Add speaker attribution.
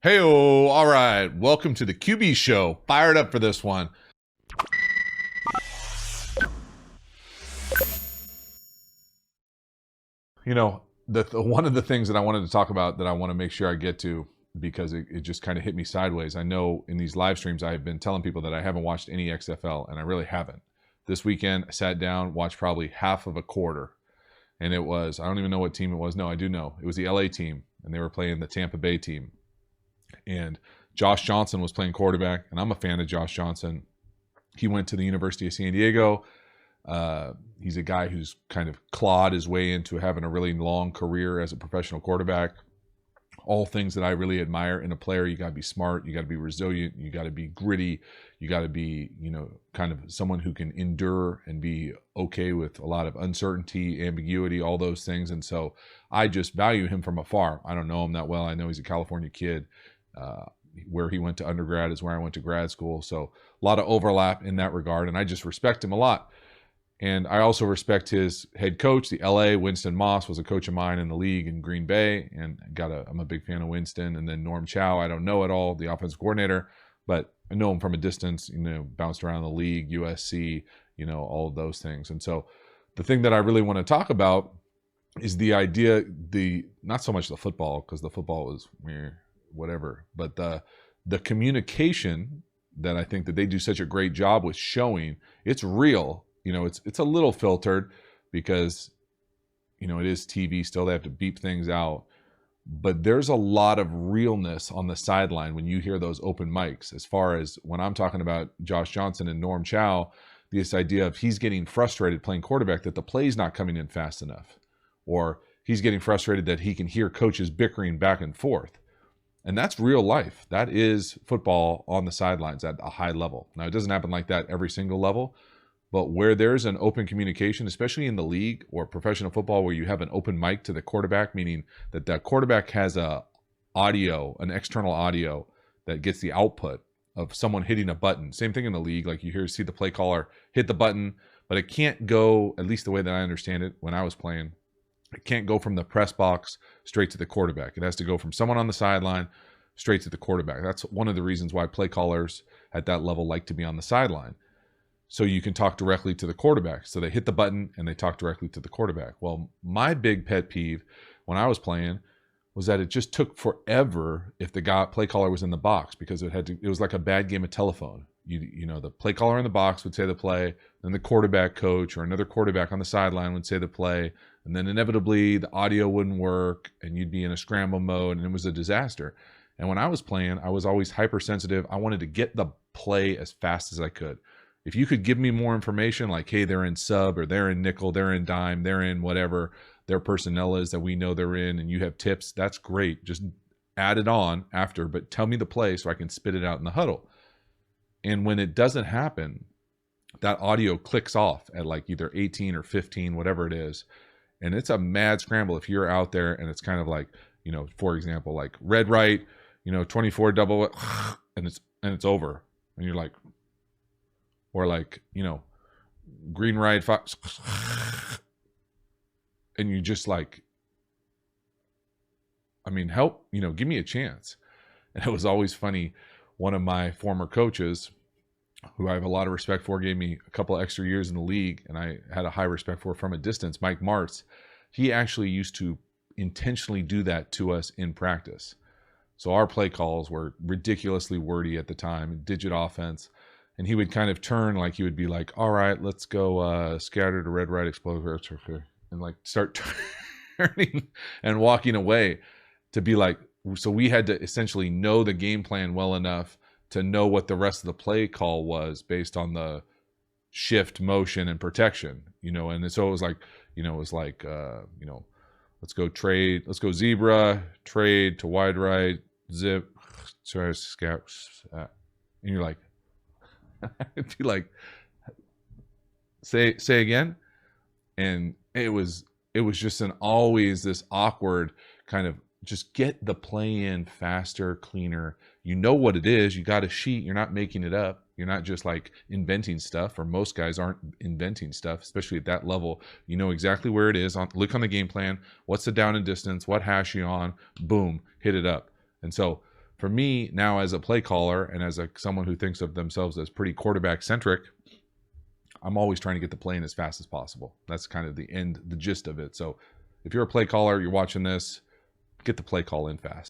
Speaker 1: Hey, all right. Welcome to the QB show. Fired up for this one. You know, one of the things that I wanted to talk about that I want to make sure I get to because it just kind of hit me sideways. I know in these live streams I have been telling people that I haven't watched any XFL, and I really haven't. This weekend, I sat down, watched probably half of a quarter, and it was, I don't even know what team it was. No, I do know. It was the LA team, and they were playing the Tampa Bay team. And Josh Johnson was playing quarterback, and I'm a fan of Josh Johnson. He went to the University of San Diego. He's a guy who's kind of clawed his way into having a really long career as a professional quarterback. All things that I really admire in a player. You got to be smart. You got to be resilient. You got to be gritty. You got to be, kind of someone who can endure and be okay with a lot of uncertainty, ambiguity, all those things. And so I just value him from afar. I don't know him that well. I know he's a California kid. Where he went to undergrad is where I went to grad school. So a lot of overlap in that regard. And I just respect him a lot. And I also respect his head coach, the LA, Winston Moss, was a coach of mine in the league in Green Bay. And I'm a big fan of Winston. And then Norm Chow, I don't know at all, the offensive coordinator, but I know him from a distance, bounced around the league, USC, all of those things. And so the thing that I really want to talk about is the idea, not so much the football, because the football is whatever, but the communication that I think that they do such a great job with showing it's real. It's a little filtered because it is TV still. They have to beep things out, but there's a lot of realness on the sideline when you hear those open mics. As far as when I'm talking about Josh Johnson and Norm Chow, this idea of he's getting frustrated playing quarterback that the play's not coming in fast enough, or he's getting frustrated that he can hear coaches bickering back and forth. And that's real life. That is football on the sidelines at a high level. Now, it doesn't happen like that every single level, but where there's an open communication, especially in the league or professional football, where you have an open mic to the quarterback, meaning that the quarterback has an external audio that gets the output of someone hitting a button. Same thing in the league. Like you see the play caller hit the button, but it can't go, at least the way that I understand it when I was playing, it can't go from the press box straight to the quarterback. It has to go from someone on the sideline straight to the quarterback. That's one of the reasons why play callers at that level like to be on the sideline. So you can talk directly to the quarterback. So they hit the button and they talk directly to the quarterback. Well, my big pet peeve when I was playing was that it just took forever if the play caller was in the box, because it was like a bad game of telephone. The play caller in the box would say the play, then the quarterback coach or another quarterback on the sideline would say the play, and then inevitably the audio wouldn't work and you'd be in a scramble mode, and it was a disaster. And when I was playing, I was always hypersensitive. I wanted to get the play as fast as I could. If you could give me more information, like, hey, they're in sub, or they're in nickel, they're in dime, they're in whatever their personnel is that we know they're in, and you have tips, that's great. Just add it on after, but tell me the play so I can spit it out in the huddle. And when it doesn't happen, that audio clicks off at like either 18 or 15, whatever it is. And it's a mad scramble if you're out there and it's kind of like, for example, like red right, 24 double, and it's over. And you're like, or like, green right, and you just like, help, give me a chance. And it was always funny. One of my former coaches, who I have a lot of respect for, gave me a couple of extra years in the league, and I had a high respect for from a distance, Mike Martz. He actually used to intentionally do that to us in practice. So our play calls were ridiculously wordy at the time, digit offense. And he would kind of turn, like he would be like, all right, let's go scatter to red, right, explode, and like start turning and walking away to be like, so we had to essentially know the game plan well enough to know what the rest of the play call was based on the shift, motion, and protection, and so it was like, let's go trade, let's go zebra, trade to wide right, zip, scout, and you're like, it'd be like, say again. And it was just always this awkward kind of, just get the play in faster, cleaner. You know what it is. You got a sheet. You're not making it up. You're not just like inventing stuff, or most guys aren't inventing stuff, especially at that level. You know exactly where it is. Look on the game plan. What's the down and distance? What hash you on? Boom, hit it up. And so for me now, as a play caller and as someone who thinks of themselves as pretty quarterback centric, I'm always trying to get the play in as fast as possible. That's kind of the gist of it. So if you're a play caller, you're watching this, get the play call in fast.